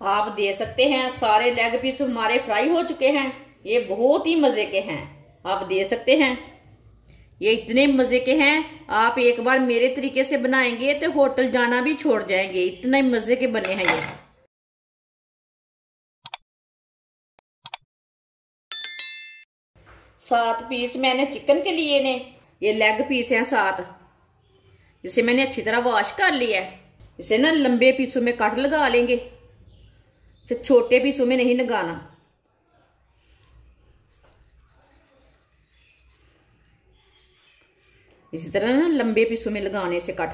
आप दे सकते हैं सारे लेग पीस हमारे फ्राई हो चुके हैं। ये बहुत ही मजे के हैं, आप दे सकते हैं। ये इतने मजे के हैं, आप एक बार मेरे तरीके से बनाएंगे तो होटल जाना भी छोड़ जाएंगे, इतने मजे के बने हैं ये। 7 पीस मैंने चिकन के लिए ने, ये लेग पीस हैं 7, जिसे मैंने अच्छी तरह वॉश कर लिया है। इसे ना लंबे पीसों में कट लगा लेंगे, इसे छोटे पीसों में नहीं लगाना। इसी तरह ना लंबे पीसों में लगाने से कट।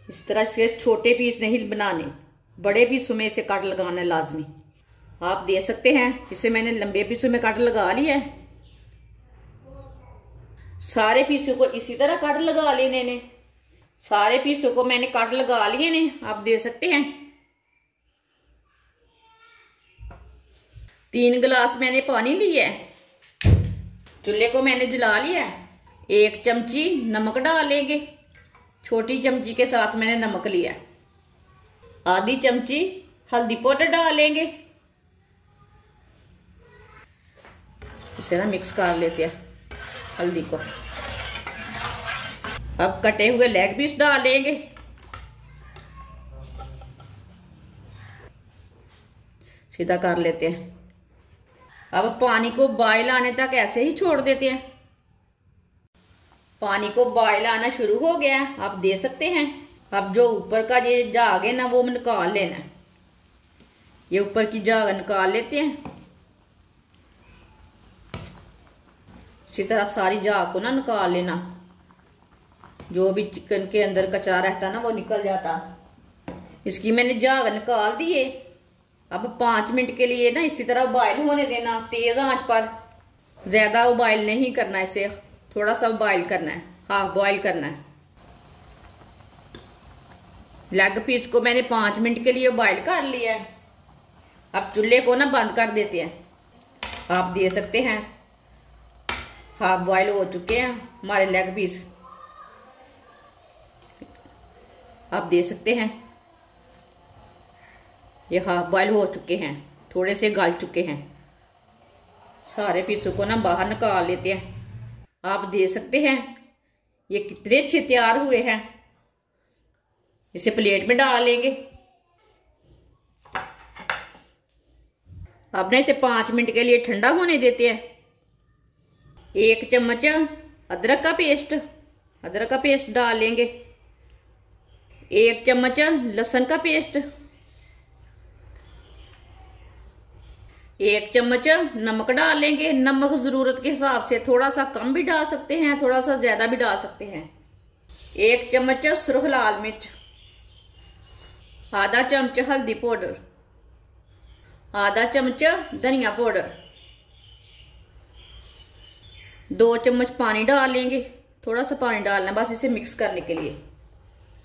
इस तरह से छोटे पीस नहीं बनाने, बड़े पीसों में इसे कट लगाना है लाजमी। आप दे सकते हैं। इसे मैंने लंबे पीसों में कट लगा लिया है। सारे पीसों को इसी तरह कट लगा लेने ने, सारे पीसों को मैंने कट लगा लिए ने, आप दे सकते हैं। 3 गिलास मैंने पानी लिया है। चूल्हे को मैंने जला लिया है। 1 चमची नमक डालेंगे, छोटी चमची के साथ मैंने नमक लिया। आधी चमची हल्दी पाउडर डालेंगे। इसे ना मिक्स कर लेते हैं हल्दी को। अब कटे हुए लेग पीस डालेंगे। सीधा कर लेते हैं। अब पानी को बॉयल आने तक ऐसे ही छोड़ देते हैं। पानी को बॉयल आना शुरू हो गया, आप दे सकते हैं। अब जो ऊपर का ये झाग है ना, वो निकाल लेना है। ये ऊपर की झाग निकाल लेते हैं। इसी तरह सारी झाग को ना निकाल लेना, जो भी चिकन के अंदर कचरा रहता ना वो निकल जाता। इसकी मैंने झाग निकाल दी है। अब 5 मिनट के लिए ना इसी तरह बॉयल होने देना, तेज आंच पर। ज्यादा बॉयल नहीं करना, इसे थोड़ा सा बॉयल करना है, हाफ बॉयल करना है। लेग पीस को मैंने 5 मिनट के लिए बॉयल कर लिया है। अब चूल्हे को ना बंद कर देते हैं। आप दे सकते हैं। हाफ बॉयल हो चुके हैं हमारे लेग पीस, आप दे सकते हैं। ये हाफ बॉयल हो चुके हैं, थोड़े से गल चुके हैं। सारे पीसों को ना बाहर निकाल लेते हैं। आप दे सकते हैं। ये कितने अच्छे तैयार हुए हैं। इसे प्लेट में डाल लेंगे। अब ना इसे 5 मिनट के लिए ठंडा होने देते हैं। 1 चम्मच अदरक का पेस्ट डाल लेंगे। 1 चम्मच लहसुन का पेस्ट, 1 चम्मच नमक डाल लेंगे। नमक जरूरत के हिसाब से, थोड़ा सा कम भी डाल सकते हैं, थोड़ा सा ज्यादा भी डाल सकते हैं। 1 चम्मच सुरख लाल मिर्च, आधा चम्मच हल्दी पाउडर, आधा चम्मच धनिया पाउडर, 2 चम्मच पानी डाल लेंगे। थोड़ा सा पानी डालना बस इसे मिक्स करने के लिए।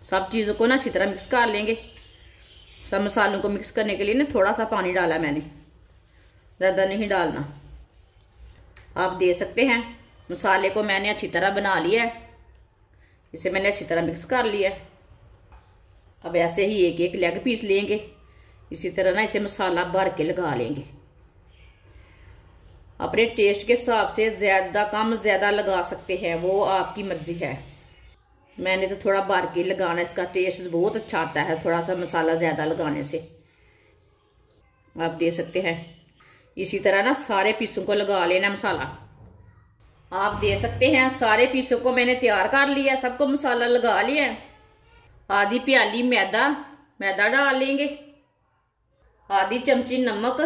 सब चीज़ों को ना अच्छी तरह मिक्स कर लेंगे। सब मसालों को मिक्स करने के लिए ना थोड़ा सा पानी डाला मैंने, ज़्यादा नहीं डालना। आप दे सकते हैं। मसाले को मैंने अच्छी तरह बना लिया है। इसे मैंने अच्छी तरह मिक्स कर लिया है। अब ऐसे ही एक एक लेग पीस लेंगे। इसी तरह ना इसे मसाला भर के लगा लेंगे। अपने टेस्ट के हिसाब से ज़्यादा कम ज़्यादा लगा सकते हैं, वो आपकी मर्जी है। मैंने तो थोड़ा भर के लगाना, इसका टेस्ट बहुत अच्छा आता है थोड़ा सा मसाला ज़्यादा लगाने से। आप दे सकते हैं। इसी तरह ना सारे पीसों को लगा लेना मसाला। आप दे सकते हैं। सारे पीसों को मैंने तैयार कर लिया, सबको मसाला लगा लिया है। आधी प्याली मैदा डाल लेंगे। आधी चमची नमक,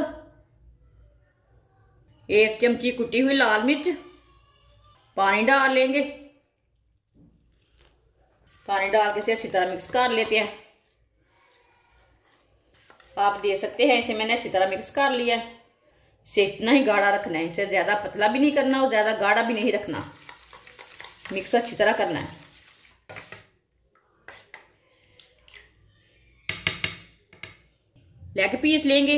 1 चमची कुटी हुई लाल मिर्च, पानी डाल लेंगे। पानी डाल के इसे अच्छी तरह मिक्स कर लेते हैं। आप दे सकते हैं। इसे मैंने अच्छी तरह मिक्स कर लिया है। इसे इतना ही गाढ़ा रखना है, इसे ज़्यादा पतला भी नहीं करना और ज़्यादा गाढ़ा भी नहीं रखना। मिक्स अच्छी तरह करना है। लेग पीस लेंगे,